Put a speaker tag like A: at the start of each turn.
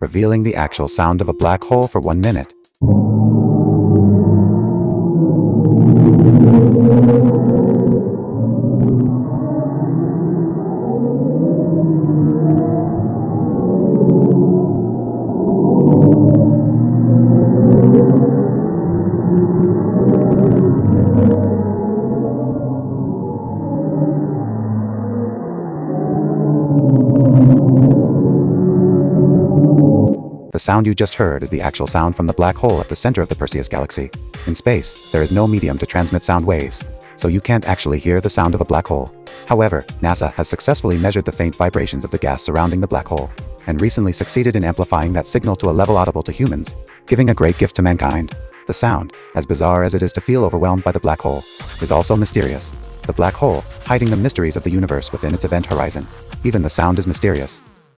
A: revealing the actual sound of a black hole for 1 minute. The sound you just heard is the actual sound from the black hole at the center of the Perseus galaxy. In space, there is no medium to transmit sound waves, so you can't actually hear the sound of a black hole. However, NASA has successfully measured the faint vibrations of the gas surrounding the black hole, and recently succeeded in amplifying that signal to a level audible to humans, giving a great gift to mankind. The sound, as bizarre as it is to feel overwhelmed by the black hole, is also mysterious. The black hole, hiding the mysteries of the universe within its event horizon. Even the sound is mysterious.